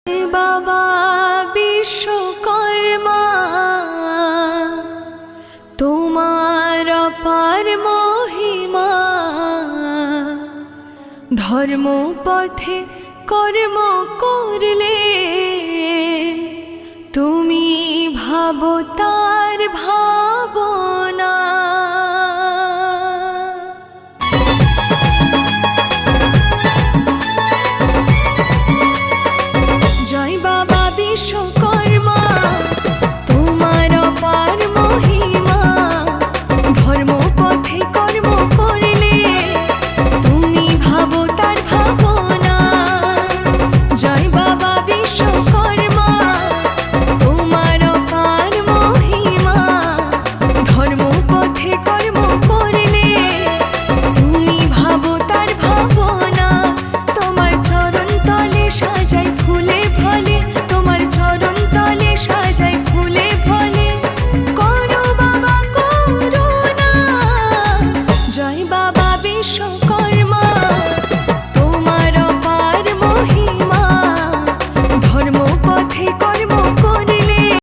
বাবা বিশ্বকর্মা, তোমার অপার মহিমা, ধর্ম পথে কর্ম করলে তুমি ভাবো তার ভাবনা। জয় বাবা বিশ্বকর্মা।